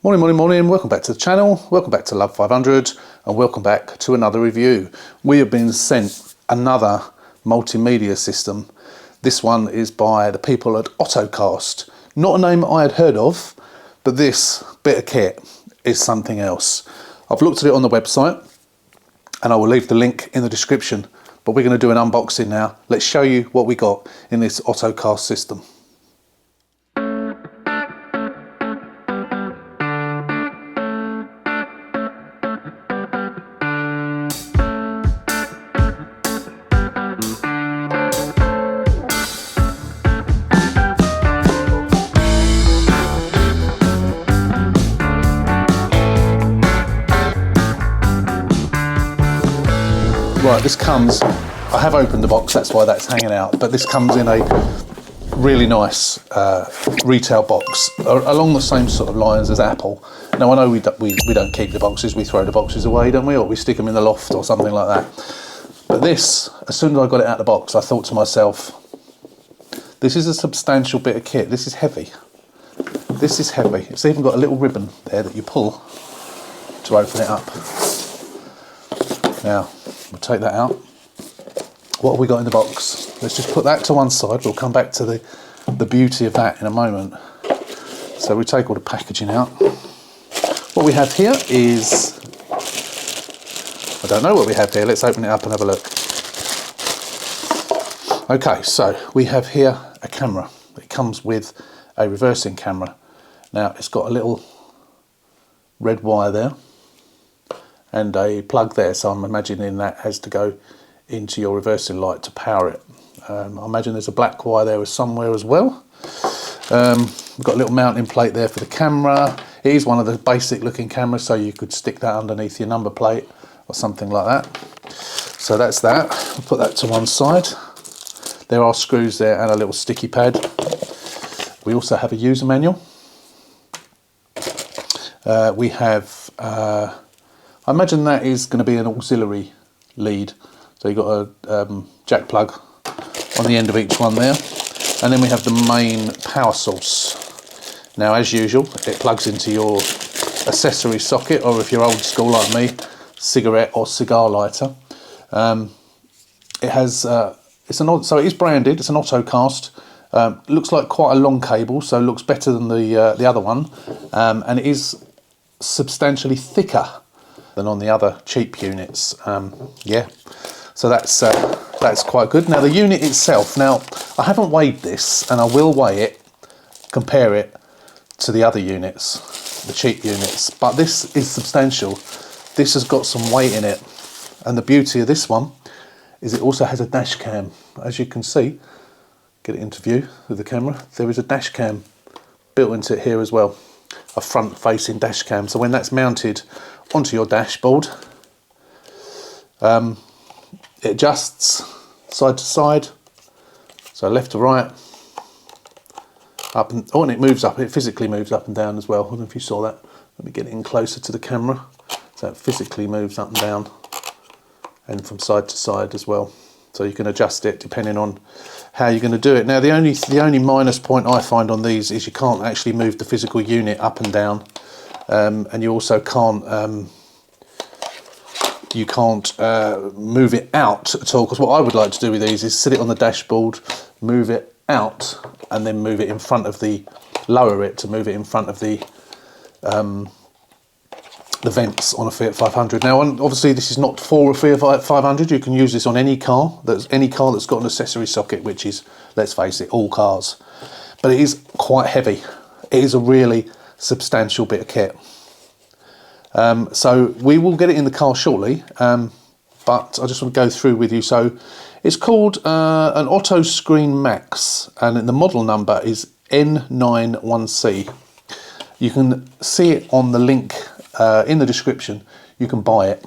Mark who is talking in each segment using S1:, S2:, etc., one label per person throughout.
S1: Morning, morning, morning. Welcome back to the channel. Welcome back to Love 500 and welcome back to another review. We have been sent another multimedia system. This one is by the people at Ottocast. Not a name I had heard of, but this bit of kit is something else. I've looked at it on the website and I will leave the link in the description, but we're going to do an unboxing now. Let's show you what we got in this Ottocast system. Right, this comes, I have opened the box, that's why that's hanging out, but this comes in a really nice retail box, along the same sort of lines as Apple. Now I know we don't keep the boxes, we throw the boxes away, don't we? Or we stick them in the loft or something like that. But this, as soon as I got it out of the box, I thought to myself, this is a substantial bit of kit, this is heavy. This is heavy. It's even got a little ribbon there that you pull to open it up. Now, we'll take that out. What have we got in the box? Let's just put that to one side. We'll come back to the beauty of that in a moment. So we take all the packaging out. What we have here is, I don't know what we have here. Let's open it up and have a look. Okay, so we have here a camera. It comes with a reversing camera. Now it's got a little red wire there and a plug there, so I'm imagining that has to go into your reversing light to power it. I imagine there's a black wire there somewhere as well. We've got a little mounting plate there for the camera. It is one of the basic looking cameras, so you could stick that underneath your number plate or something like that. So that's that. We'll put that to one side. There are screws there and a little sticky pad. We also have a user manual. We have I imagine that is going to be an auxiliary lead. So you've got a jack plug on the end of each one there. And then we have the main power source. Now, as usual, it plugs into your accessory socket, or if you're old school like me, cigarette or cigar lighter. It has, so it is branded, it's an Ottocast. Looks like quite a long cable, so it looks better than the other one. And it is substantially thicker than on the other cheap units. Yeah, so that's quite good. Now the unit itself, now I haven't weighed this and I will weigh it, compare it to the other units, the cheap units, but this is substantial. This has got some weight in it, and the beauty of this one is it also has a dash cam. As you can see, get it into view with the camera, there is a dash cam built into it here as well, a front facing dash cam. So when that's mounted onto your dashboard, it adjusts side to side, so left to right, up and oh, and it moves up. It physically moves up and down as well. I don't know if you saw that. Let me get it in closer to the camera. So it physically moves up and down, and from side to side as well. So you can adjust it depending on how you're going to do it. Now the only minus point I find on these is you can't actually move the physical unit up and down. And you also can't move it out at all, because what I would like to do with these is sit it on the dashboard, move it out, and then move it in front of lower it to move it in front of the vents on a Fiat 500. Now obviously this is not for a Fiat 500, you can use this on any car that's got an accessory socket, which is, let's face it, all cars. But it is quite heavy. It is a really substantial bit of kit. So we will get it in the car shortly, but I just want to go through with you. So it's called an Auto Screen Max, and the model number is N91C. You can see it on the link in the description. You can buy it,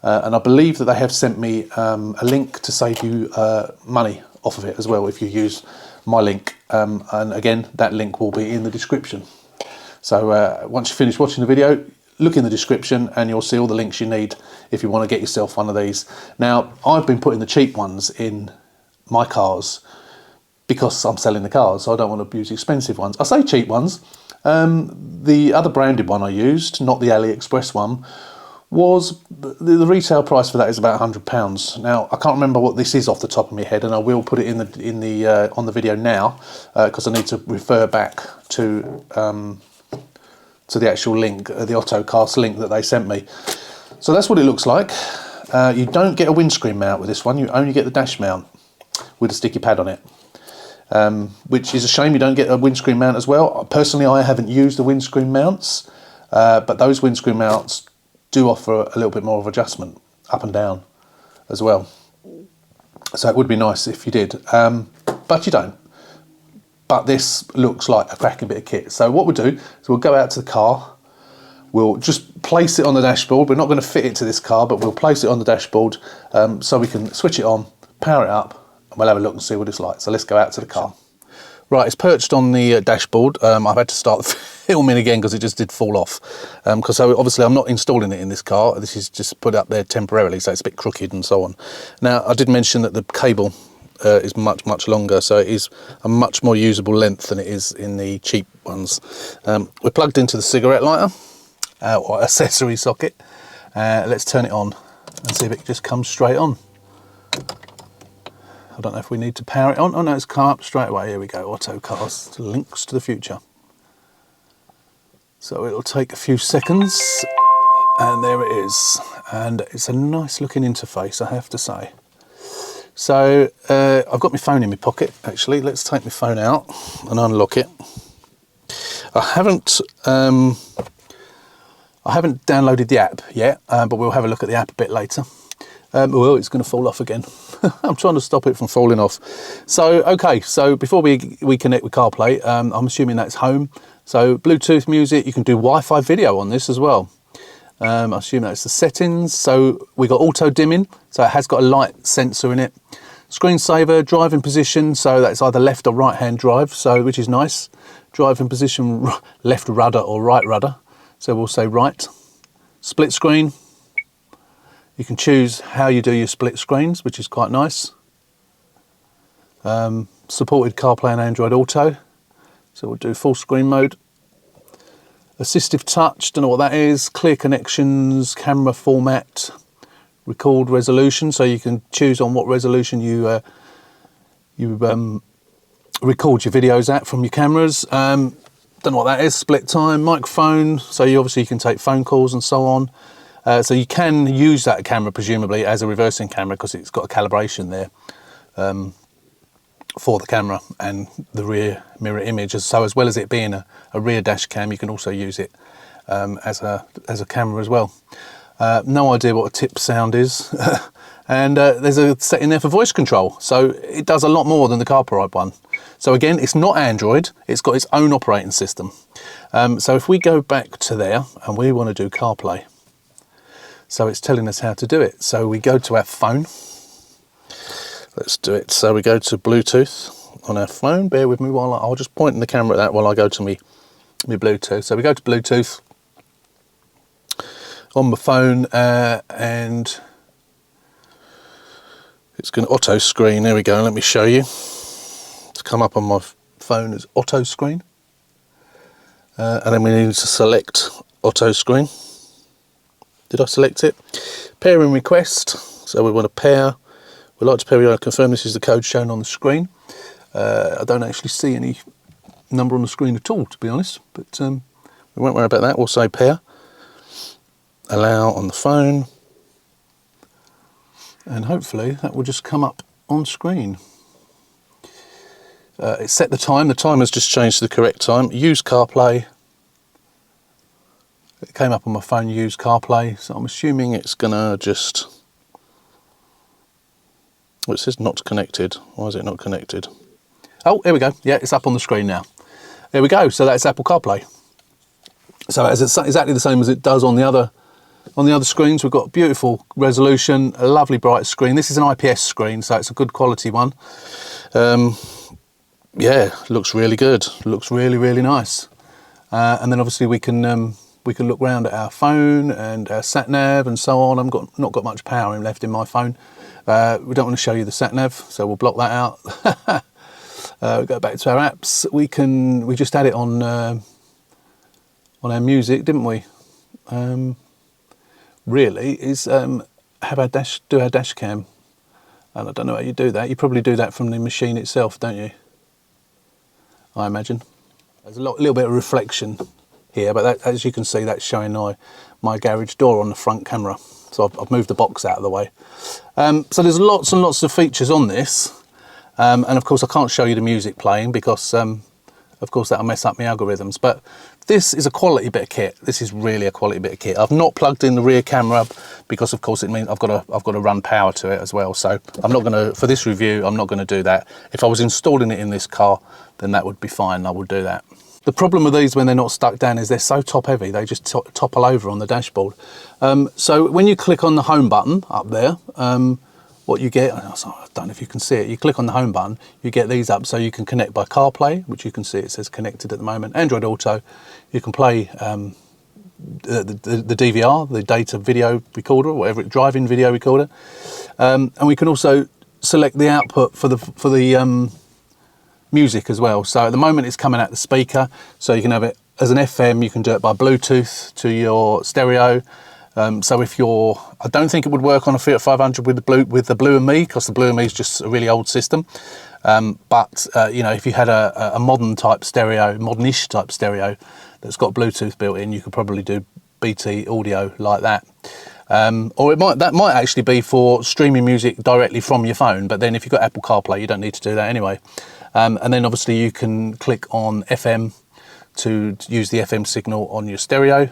S1: and I believe that they have sent me a link to save you money off of it as well if you use my link, and again that link will be in the description. So once you finish watching the video, look in the description and you'll see all the links you need if you want to get yourself one of these. Now I've been putting the cheap ones in my cars because I'm selling the cars, so I don't want to use expensive ones. I say cheap ones. The other branded one I used, not the AliExpress one, was the retail price for that is about £100. Now I can't remember what this is off the top of my head, and I will put it in the on the video now because I need to refer back to the actual link, the Ottocast link that they sent me. So that's what it looks like. You don't get a windscreen mount with this one. You only get the dash mount with a sticky pad on it, which is a shame. You don't get a windscreen mount as well. Personally, I haven't used the windscreen mounts, but those windscreen mounts do offer a little bit more of adjustment up and down as well. So it would be nice if you did, but you don't. But this looks like a cracking bit of kit. So what we'll do is we'll go out to the car, we'll just place it on the dashboard. We're not going to fit it to this car, but we'll place it on the dashboard so we can switch it on, power it up, and we'll have a look and see what it's like. So let's go out to the car. Right, it's perched on the dashboard. I've had to start filming again because it just did fall off. Because so obviously I'm not installing it in this car. This is just put up there temporarily, so it's a bit crooked and so on. Now, I did mention that the cable is much longer, so it is a much more usable length than it is in the cheap ones. We're plugged into the cigarette lighter or accessory socket. Let's turn it on and see if it just comes straight on. I don't know if we need to power it on. Oh no, it's come up straight away. Here we go, Ottocast, links to the future. So it'll take a few seconds, and there it is. And it's a nice looking interface, I have to say. So I've got my phone in my pocket, actually. Let's take my phone out and unlock it. I haven't downloaded the app yet, but we'll have a look at the app a bit later. Well, it's going to fall off again. I'm trying to stop it from falling off. So, okay, so before we connect with CarPlay, I'm assuming that's home. So, Bluetooth music, you can do Wi-Fi video on this as well. I assume that's the settings. So, we got auto dimming, so it has got a light sensor in it. Screensaver, driving position, so that's either left or right hand drive, so which is nice. Driving position, left rudder or right rudder, so we'll say right. Split screen. You can choose how you do your split screens, which is quite nice. Supported CarPlay and Android Auto. So we'll do full screen mode. Assistive touch, don't know what that is. Clear connections, camera format, record resolution. So you can choose on what resolution you record your videos at from your cameras. Don't know what that is. Split time, microphone. So you obviously can take phone calls and so on. So you can use that camera presumably as a reversing camera because it's got a calibration there for the camera and the rear mirror image. So as well as it being a rear dash cam, you can also use it as a camera as well. No idea what a tip sound is. And there's a setting there for voice control. So it does a lot more than the CarPlay one. So again, it's not Android, it's got its own operating system. So if we go back to there and we want to do CarPlay, so it's telling us how to do it. So we go to our phone. Let's do it. So we go to Bluetooth on our phone. Bear with me while I'll just point in the camera at that while I go to me Bluetooth. So we go to Bluetooth on my phone and it's going to auto screen. There we go. Let me show you. It's come up on my phone as auto screen. And then we need to select auto screen. Did I select it? Pairing request. So we want to pair. We'd like to pair. I confirm this is the code shown on the screen. I don't actually see any number on the screen at all, to be honest. But we won't worry about that. We'll say pair. Allow on the phone. And hopefully that will just come up on screen. It's set the time. The time has just changed to the correct time. Use CarPlay. It came up on my phone, use CarPlay, so I'm assuming it's gonna just... Well, it says not connected. Why is it not connected? Oh, here we go. Yeah, it's up on the screen now. There we go. So that's Apple CarPlay. So it's exactly the same as it does on the other screens. We've got beautiful resolution, a lovely bright screen. This is an IPS screen, so it's a good quality one. Yeah, looks really good. Looks really nice. And then obviously we can look round at our phone and our sat nav and so on. I've not got much power left in my phone. We don't want to show you the sat nav, so we'll block that out. Go back to our apps. We just had it on our music, didn't we? Really is have our do our dash cam, and I don't know how you do that. You probably do that from the machine itself, don't you? I imagine. There's a little bit of reflection here, but that, as you can see, that's showing my garage door on the front camera. So I've moved the box out of the way. So there's lots and lots of features on this. And of course I can't show you the music playing because of course that'll mess up my algorithms, but this is a quality bit of kit. This is really a quality bit of kit. I've not plugged in the rear camera because of course it means I've got to run power to it as well. So I'm not going to, for this review, I'm not going to do that. If I was installing it in this car, then that would be fine. I would do that. The problem with these when they're not stuck down is they're so top heavy, they just topple over on the dashboard. So when you click on the home button up there, what you get, I don't know if you can see it, you click on the home button, you get these up so you can connect by CarPlay, which you can see it says connected at the moment, Android Auto, you can play the DVR, the data video recorder, or whatever, driving video recorder, and we can also select the output for the music as well. So at the moment it's coming out the speaker, so you can have it as an FM, you can do it by Bluetooth to your stereo. So if I don't think it would work on a Fiat 500 with the Blue and Me, because the Blue and Me is just a really old system. But you know, if you had a modern type stereo, modernish type stereo that's got Bluetooth built in, you could probably do BT audio like that. Or that might actually be for streaming music directly from your phone. But then if you've got Apple CarPlay, you don't need to do that anyway. And then obviously you can click on FM to use the FM signal on your stereo.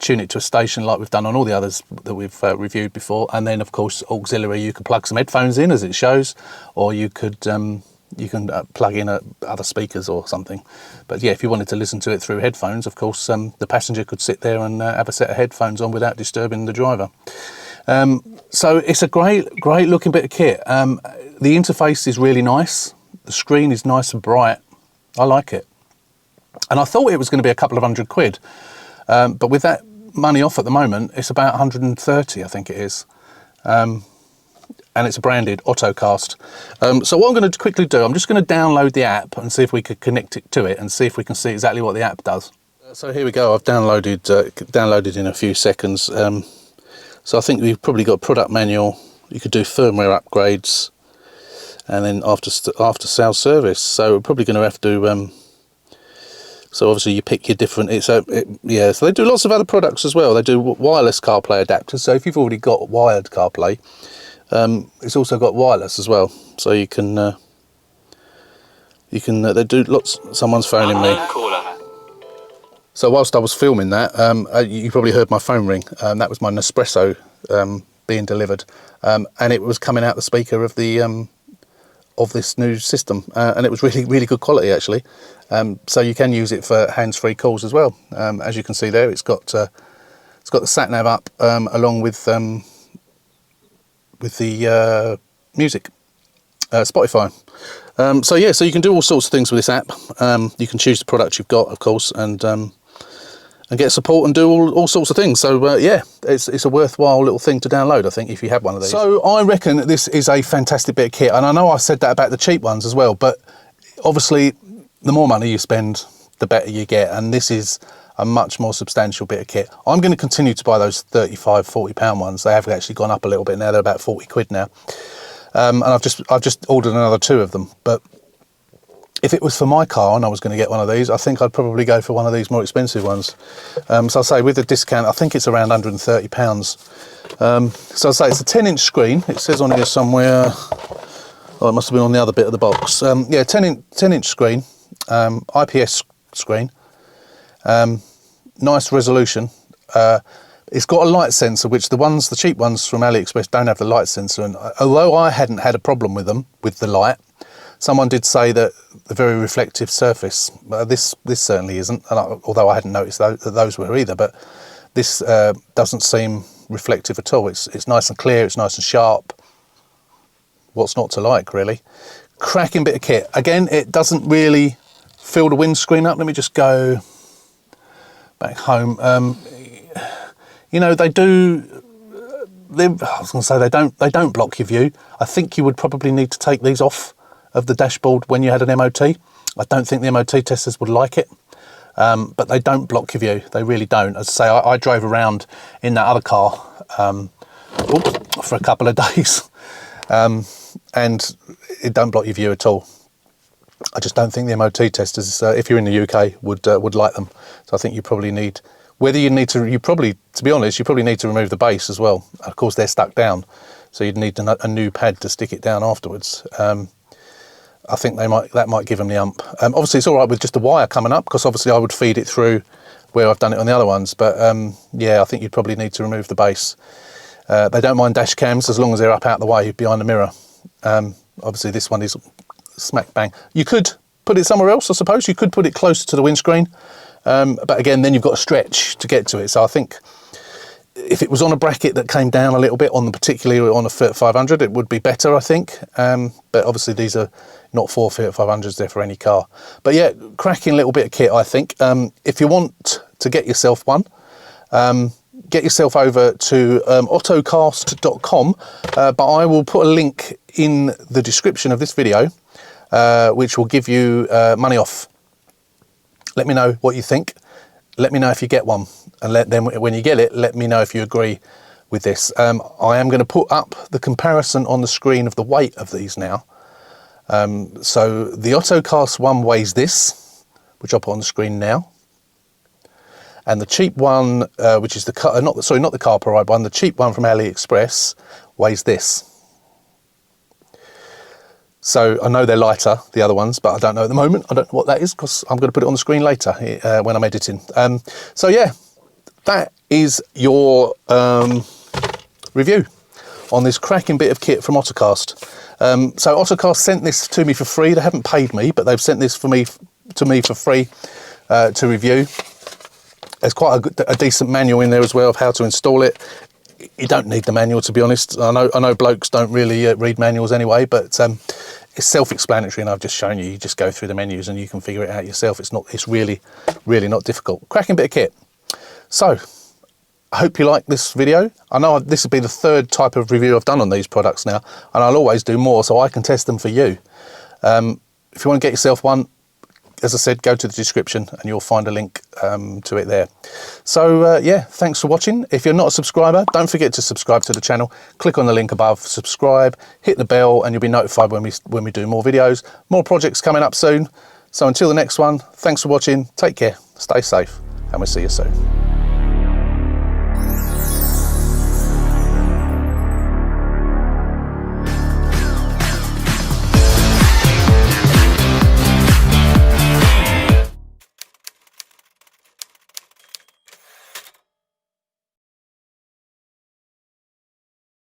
S1: Tune it to a station like we've done on all the others that we've reviewed before, and then of course auxiliary, you can plug some headphones in as it shows, or you could you can plug in other speakers or something. But yeah, if you wanted to listen to it through headphones, of course the passenger could sit there and have a set of headphones on without disturbing the driver. So it's a great looking bit of kit. The interface is really nice, the screen is nice and bright, I like it, and I thought it was going to be a couple of £100. But with that money off at the moment, it's about 130, I think it is. And it's branded AutoCast. So what I'm going to quickly do, I'm just going to download the app and see if we could connect it to it and see if we can see exactly what the app does. So here we go, I've downloaded in a few seconds. So I think we've probably got a product manual, you could do firmware upgrades, and then after sales service. So we're probably going to have to... So obviously you pick your different, so they do lots of other products as well. They do wireless CarPlay adapters. So if you've already got wired CarPlay, it's also got wireless as well. So you can they do lots. Someone's phoning me. So whilst I was filming that, you probably heard my phone ring. That was my Nespresso being delivered, and it was coming out the speaker of the of this new system, and it was really good quality actually. So you can use it for hands-free calls as well. As you can see there, it's got the sat nav up along with the music, Spotify. So yeah, so you can do all sorts of things with this app. You can choose the product you've got, of course, and get support and do all sorts of things. So yeah, it's a worthwhile little thing to download, I think, if you have one of these. So I reckon that this is a fantastic bit of kit, and I know I said that about the cheap ones as well, but obviously the more money you spend, the better you get, and this is a much more substantial bit of kit. I'm going to continue to buy those £35–40 ones. They have actually gone up a little bit now, they're about 40 quid now. And I've just ordered another 2 of them, but if it was for my car and I was going to get one of these, I think I'd probably go for one of these more expensive ones. So I'll say with the discount, I think it's around £130. So I'll say it's a 10-inch screen. It says on here somewhere, oh, it must have been on the other bit of the box. Yeah, 10-inch screen, IPS screen, nice resolution. It's got a light sensor, which the cheap ones from AliExpress don't have the light sensor. And although I hadn't had a problem with them, with the light, someone did say that the very reflective surface, this certainly isn't, and although I hadn't noticed that those were either, but this doesn't seem reflective at all. It's nice and clear, it's nice and sharp. What's not to like, really? Cracking bit of kit. Again, it doesn't really fill the windscreen up. Let me just go back home. You know, I was going to say they don't block your view. I think you would probably need to take these off of the dashboard when you had an MOT. I don't think the MOT testers would like it, but they don't block your view. They really don't. As I say, I drove around in that other car for a couple of days, and it don't block your view at all. I just don't think the MOT testers, if you're in the UK, would like them. So I think you probably need, to be honest, you probably need to remove the base as well. Of course, they're stuck down, so you'd need a new pad to stick it down afterwards. I think that might give them the ump. Obviously, it's all right with just the wire coming up, because obviously I would feed it through where I've done it on the other ones. But yeah, I think you'd probably need to remove the base. They don't mind dash cams as long as they're up out the way behind the mirror. Obviously, this one is smack bang. You could put it somewhere else, I suppose. You could put it closer to the windscreen. But again, then you've got to stretch to get to it. So I think if it was on a bracket that came down a little bit, particularly on a Fiat 500, it would be better, I think. But obviously these are not for Fiat 500s, they're for any car. But yeah, cracking little bit of kit, I think. If you want to get yourself one, get yourself over to Ottocast.com, but I will put a link in the description of this video, which will give you money off. Let me know what you think. Let me know if you get one, and then when you get it, let me know if you agree with this. I am going to put up the comparison on the screen of the weight of these now. So the AutoCast one weighs this, which I'll put on the screen now, and the cheap one, which is not the CarPlay one, the cheap one from AliExpress weighs this. So I know they're lighter, the other ones, but I don't know at the moment. I don't know what that is, because I'm going to put it on the screen later when I'm editing. So yeah, that is your review on this cracking bit of kit from Ottocast. So Ottocast sent this to me for free. They haven't paid me, but they've sent this to me for free to review. There's quite a decent manual in there as well of how to install it. You don't need the manual, to be honest. I know blokes don't really read manuals anyway, but it's self-explanatory, and I've just shown you. You just go through the menus and you can figure it out yourself. It's really not difficult. Cracking bit of kit. So I hope you like this video. I know this will be the third type of review I've done on these products now, and I'll always do more so I can test them for you. If you want to get yourself one, as I said, go to the description and you'll find a link to it there. So yeah, thanks for watching. If you're not a subscriber, don't forget to subscribe to the channel. Click on the link above, subscribe, hit the bell, and you'll be notified when we do more videos. More projects coming up soon. So until the next one, thanks for watching. Take care, stay safe, and we'll see you soon.